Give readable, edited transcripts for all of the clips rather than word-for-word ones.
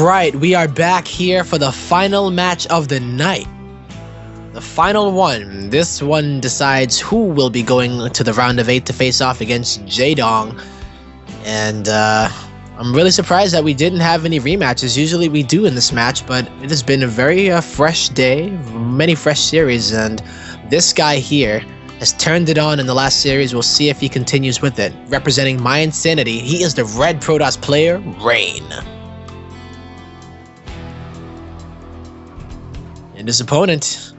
Alright, we are back here for the final match of the night. The final one. This one decides who will be going to the round of 8 to face off against Jaedong. And I'm really surprised that we didn't have any rematches. Usually we do in this match, but it has been a very fresh day, many fresh series, and this guy here has turned it on in the last series. We'll see if he continues with it. Representing my insanity, he is the red Protoss player, Rain. And his opponent,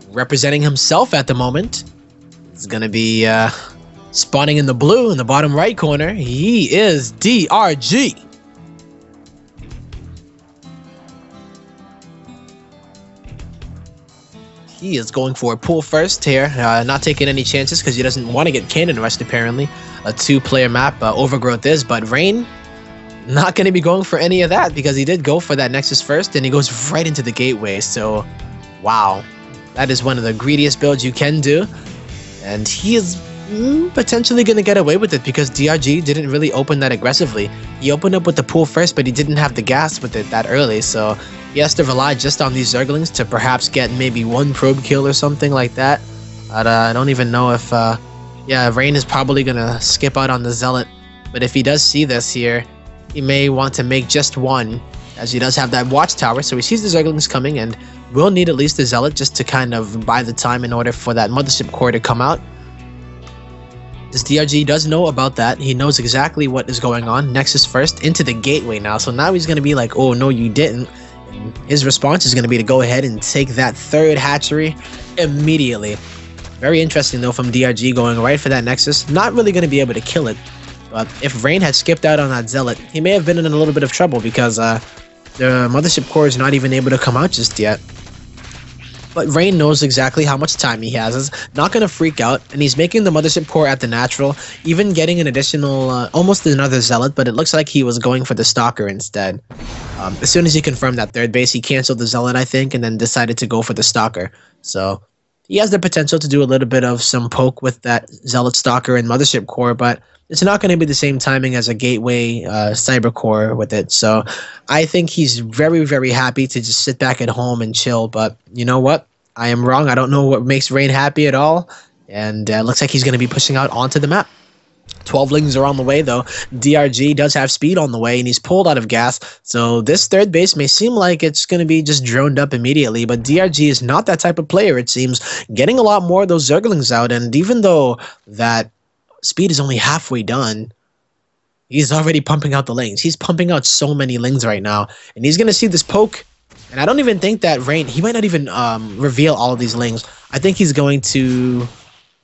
representing himself at the moment, is going to be spawning in the blue in the bottom right corner. He is DRG. He is going for a pull first here, not taking any chances because he doesn't want to get cannon rushed apparently. A 2-player map, Overgrowth is, but Rain not going to be going for any of that because he did go for that Nexus first and he goes right into the gateway. So, wow. That is one of the greediest builds you can do. And he is potentially going to get away with it because DRG didn't really open that aggressively. He opened up with the pull first, but he didn't have the gas with it that early. So, he has to rely just on these Zerglings to perhaps get maybe one probe kill or something like that. But I don't even know if... yeah, Rain is probably going to skip out on the Zealot. But if he does see this here, he may want to make just one, as he does have that watchtower, so he sees the Zerglings coming and will need at least a Zealot just to kind of buy the time in order for that Mothership core to come out. This DRG does know about that. He knows exactly what is going on. Nexus first into the gateway now, so now he's going to be like, oh no you didn't. And his response is going to be to go ahead and take that third hatchery immediately. Very interesting though from DRG going right for that Nexus. Not really going to be able to kill it. But if Rain had skipped out on that Zealot, he may have been in a little bit of trouble because the Mothership core is not even able to come out just yet. But Rain knows exactly how much time he has. He's not going to freak out, and he's making the Mothership core at the natural, even getting an additional, almost another Zealot, but it looks like he was going for the Stalker instead. As soon as he confirmed that third base, he canceled the Zealot, I think, and then decided to go for the Stalker. So he has the potential to do a little bit of some poke with that Zealot, Stalker, and Mothership core, but it's not going to be the same timing as a Gateway Cyber core with it. So I think he's very, very happy to just sit back at home and chill. But you know what? I am wrong. I don't know what makes Rain happy at all. And looks like he's going to be pushing out onto the map. 12 lings are on the way, though. DRG does have speed on the way, and he's pulled out of gas. So this third base may seem like it's going to be just droned up immediately, but DRG is not that type of player, it seems. Getting a lot more of those Zerglings out, and even though that speed is only halfway done, he's already pumping out the lings. He's pumping out so many lings right now, and he's going to see this poke. And I don't even think that Rain, he might not even reveal all of these lings. I think he's going to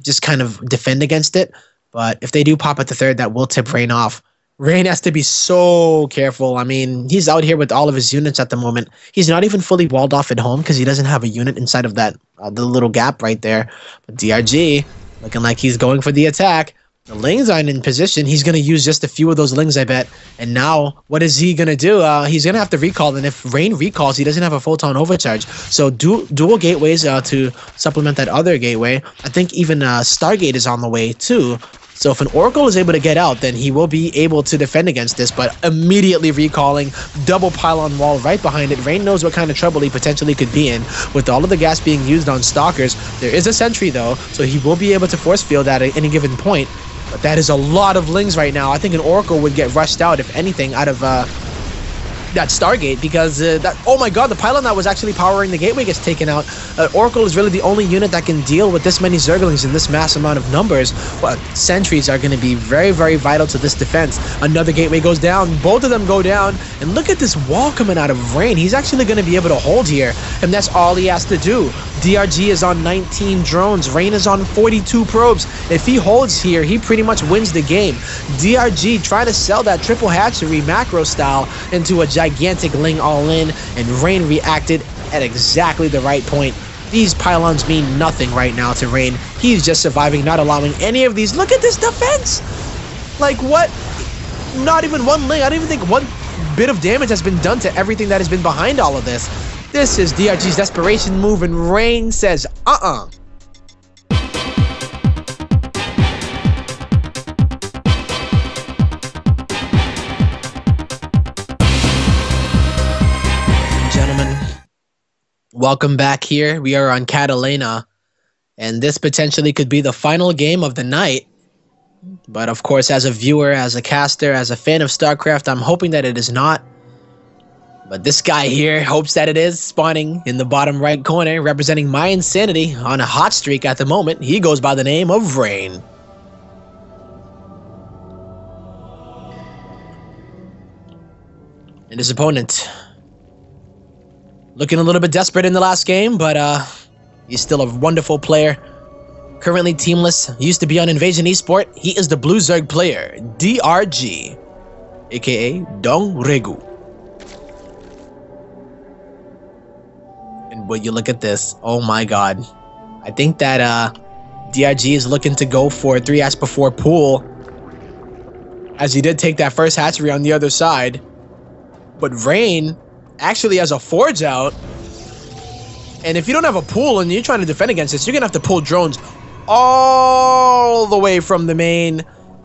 just kind of defend against it. But if they do pop at the third, that will tip Rain off. Rain has to be so careful. I mean, he's out here with all of his units at the moment. He's not even fully walled off at home because he doesn't have a unit inside of that the little gap right there. But DRG, looking like he's going for the attack. The lings aren't in position. He's going to use just a few of those lings, I bet. And now, what is he going to do? He's going to have to recall. And if Rain recalls, he doesn't have a photon overcharge. So dual gateways to supplement that other gateway. I think even Stargate is on the way, too. So if an Oracle is able to get out, then he will be able to defend against this, but immediately recalling, double pylon wall right behind it. Rain knows what kind of trouble he potentially could be in with all of the gas being used on Stalkers. There is a sentry though, so he will be able to force field at any given point, but that is a lot of lings right now. I think an Oracle would get rushed out, if anything, out of that Stargate, because oh my god, the pylon that was actually powering the gateway gets taken out. Oracle is really the only unit that can deal with this many Zerglings in this mass amount of numbers, but sentries are going to be very, very vital to this defense. Another gateway goes down, both of them go down, and look at this wall coming out of Rain. He's actually going to be able to hold here, and that's all he has to do. DRG is on 19 drones, Rain is on 42 probes. If he holds here, he pretty much wins the game. DRG trying to sell that triple hatchery macro style into a gigantic ling all-in, and Rain reacted at exactly the right point. These pylons mean nothing right now to Rain. He's just surviving, not allowing any of these. Look at this defense! Like, what? Not even one ling. I don't even think one bit of damage has been done to everything that has been behind all of this. This is DRG's desperation move, and Rain says, Welcome back here. We are on Catalina, and this potentially could be the final game of the night. But of course, as a viewer, as a caster, as a fan of StarCraft, I'm hoping that it is not. But this guy here hopes that it is, spawning in the bottom right corner, representing my insanity on a hot streak at the moment. He goes by the name of Rain. And his opponent, looking a little bit desperate in the last game, but he's still a wonderful player. Currently teamless, used to be on Invasion Esport. He is the Blue Zerg player, DRG, aka Dong Regu. And when you look at this, oh my god. I think that DRG is looking to go for 3 Ask Before Pool, as he did take that first hatchery on the other side. But Rain actually has a Forge out. And if you don't have a pool and you're trying to defend against this, you're going to have to pull drones all the way from the main.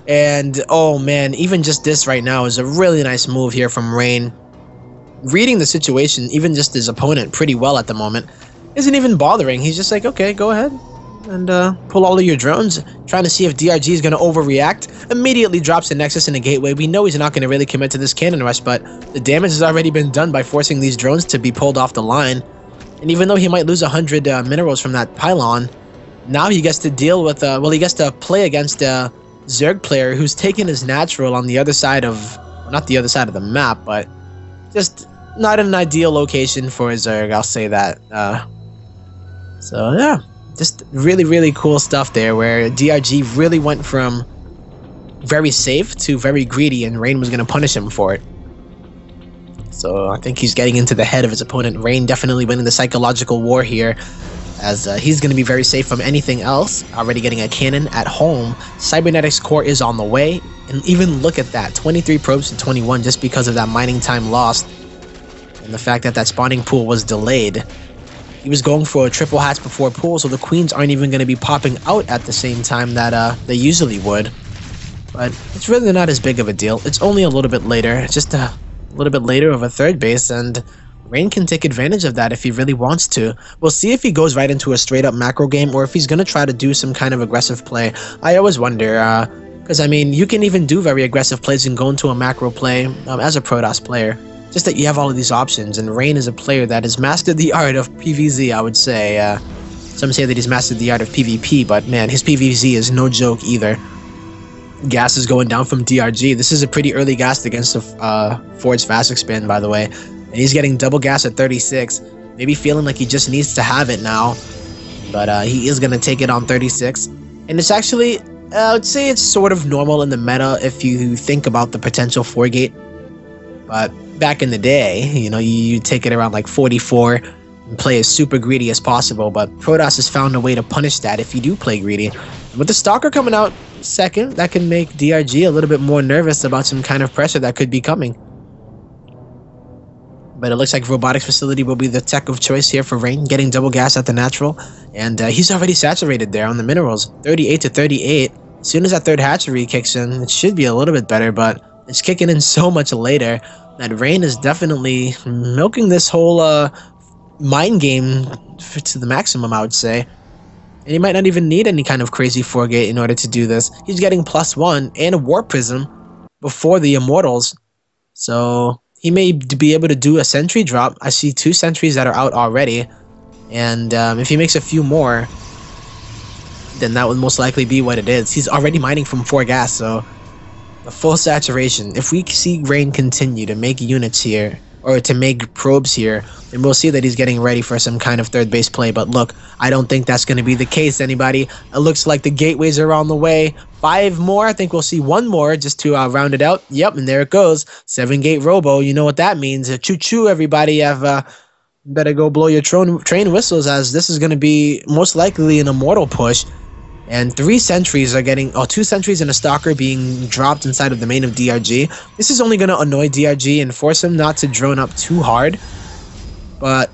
And, oh man, even just this right now is a really nice move here from Rain. Reading the situation, even just his opponent, pretty well at the moment. Isn't even bothering. He's just like, okay, go ahead and pull all of your drones. Trying to see if DRG is going to overreact. Immediately drops the Nexus in the gateway. We know he's not going to really commit to this cannon rush, but the damage has already been done by forcing these drones to be pulled off the line. And even though he might lose 100 minerals from that pylon, now he gets to deal with, well, he gets to play against a Zerg player who's taken his natural on the other side of, well, not the other side of the map, but just not an ideal location for a Zerg, I'll say that. So yeah, just really, really cool stuff there, where DRG really went from very safe to very greedy, and Rain was going to punish him for it. So I think he's getting into the head of his opponent. Rain definitely winning the psychological war here, as he's going to be very safe from anything else. Already getting a cannon at home. Cybernetics core is on the way. And even look at that, 23 probes to 21 just because of that mining time lost. And the fact that that spawning pool was delayed. He was going for a triple hatch before pool, so the queens aren't even going to be popping out at the same time that they usually would. But it's really not as big of a deal. It's only a little bit later, just a little bit later of a third base, and Rain can take advantage of that if he really wants to. We'll see if he goes right into a straight up macro game, or if he's going to try to do some kind of aggressive play. I always wonder, because I mean, you can even do very aggressive plays and go into a macro play as a Protoss player. Just that you have all of these options, and Rain is a player that has mastered the art of PvZ, I would say. Some say that he's mastered the art of PvP, but man, his PvZ is no joke either. Gas is going down from DRG. This is a pretty early gas against the Forge Fast Expand, by the way. And he's getting double gas at 36. Maybe feeling like he just needs to have it now. But he is going to take it on 36. And it's actually, I would say it's sort of normal in the meta if you think about the potential 4-gate. But back in the day, you know, you take it around like 44 and play as super greedy as possible. But Protoss has found a way to punish that if you do play greedy. And with the Stalker coming out second, that can make DRG a little bit more nervous about some kind of pressure that could be coming. But it looks like Robotics Facility will be the tech of choice here for Rain, getting double gas at the natural. And he's already saturated there on the minerals, 38 to 38. As soon as that third hatchery kicks in, it should be a little bit better, but it's kicking in so much later that Rain is definitely milking this whole mind game to the maximum, I would say. And he might not even need any kind of crazy 4-gate in order to do this. He's getting +1 and a Warp Prism before the Immortals. So he may be able to do a sentry drop. I see 2 sentries that are out already. And if he makes a few more, then that would most likely be what it is. He's already mining from 4 gas, so the full saturation. If we see Rain continue to make units here, or to make probes here, then we'll see that he's getting ready for some kind of third base play. But look, I don't think that's going to be the case, anybody. It looks like the gateways are on the way. 5 more. I think we'll see 1 more just to round it out. Yep, and there it goes. 7-gate robo. You know what that means. Choo-choo, everybody. Better go blow your train whistles, as this is going to be most likely an Immortal push. And 3 sentries are getting, 2 sentries and a Stalker being dropped inside of the main of DRG. This is only going to annoy DRG and force him not to drone up too hard. But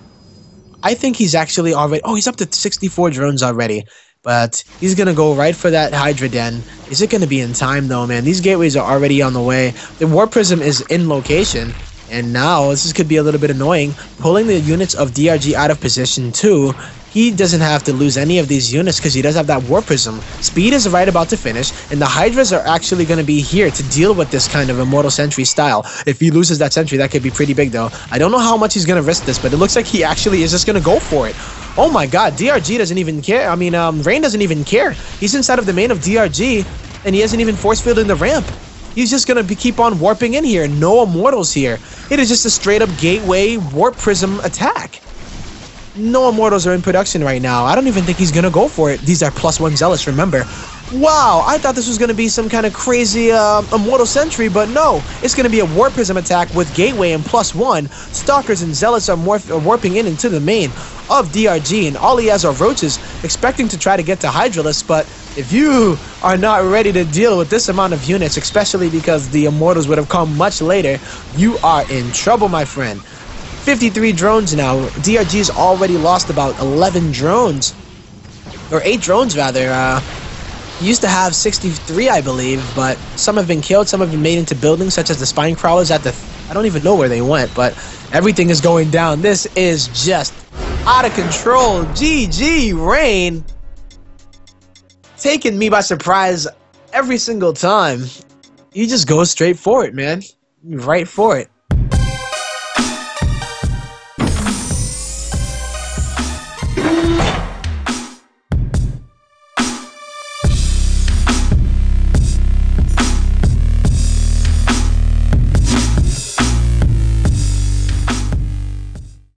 I think he's actually already, he's up to 64 drones already. But he's going to go right for that Hydra Den. Is it going to be in time though, man? These gateways are already on the way. The Warp Prism is in location. And now this could be a little bit annoying. Pulling the units of DRG out of position too. He doesn't have to lose any of these units because he does have that War Prism. Speed is right about to finish, and the Hydras are actually going to be here to deal with this kind of Immortal Sentry style. If he loses that Sentry, that could be pretty big though. I don't know how much he's going to risk this, but it looks like he actually is just going to go for it. Oh my god, DRG doesn't even care. I mean, Rain doesn't even care. He's inside of the main of DRG, and he hasn't even force fielded the ramp. He's just going to keep on warping in here. No Immortals here. It is just a straight up gateway Warp Prism attack. No Immortals are in production right now. I don't even think he's going to go for it. These are +1 Zealots, remember. Wow, I thought this was going to be some kind of crazy Immortal Sentry, but no. It's going to be a Warp Prism attack with Gateway and +1. Stalkers and Zealots are warping into the main of DRG, and all he has are Roaches, expecting to try to get to Hydralisk, but if you are not ready to deal with this amount of units, especially because the Immortals would have come much later, you are in trouble, my friend. 53 drones now. DRG's already lost about 11 drones. Or 8 drones, rather. Used to have 63, I believe, but some have been killed, some have been made into buildings, such as the Spine Crawlers at the... I don't even know where they went, but everything is going down. This is just out of control. GG, Rain. Taking me by surprise every single time. He just goes straight for it, man. Right for it.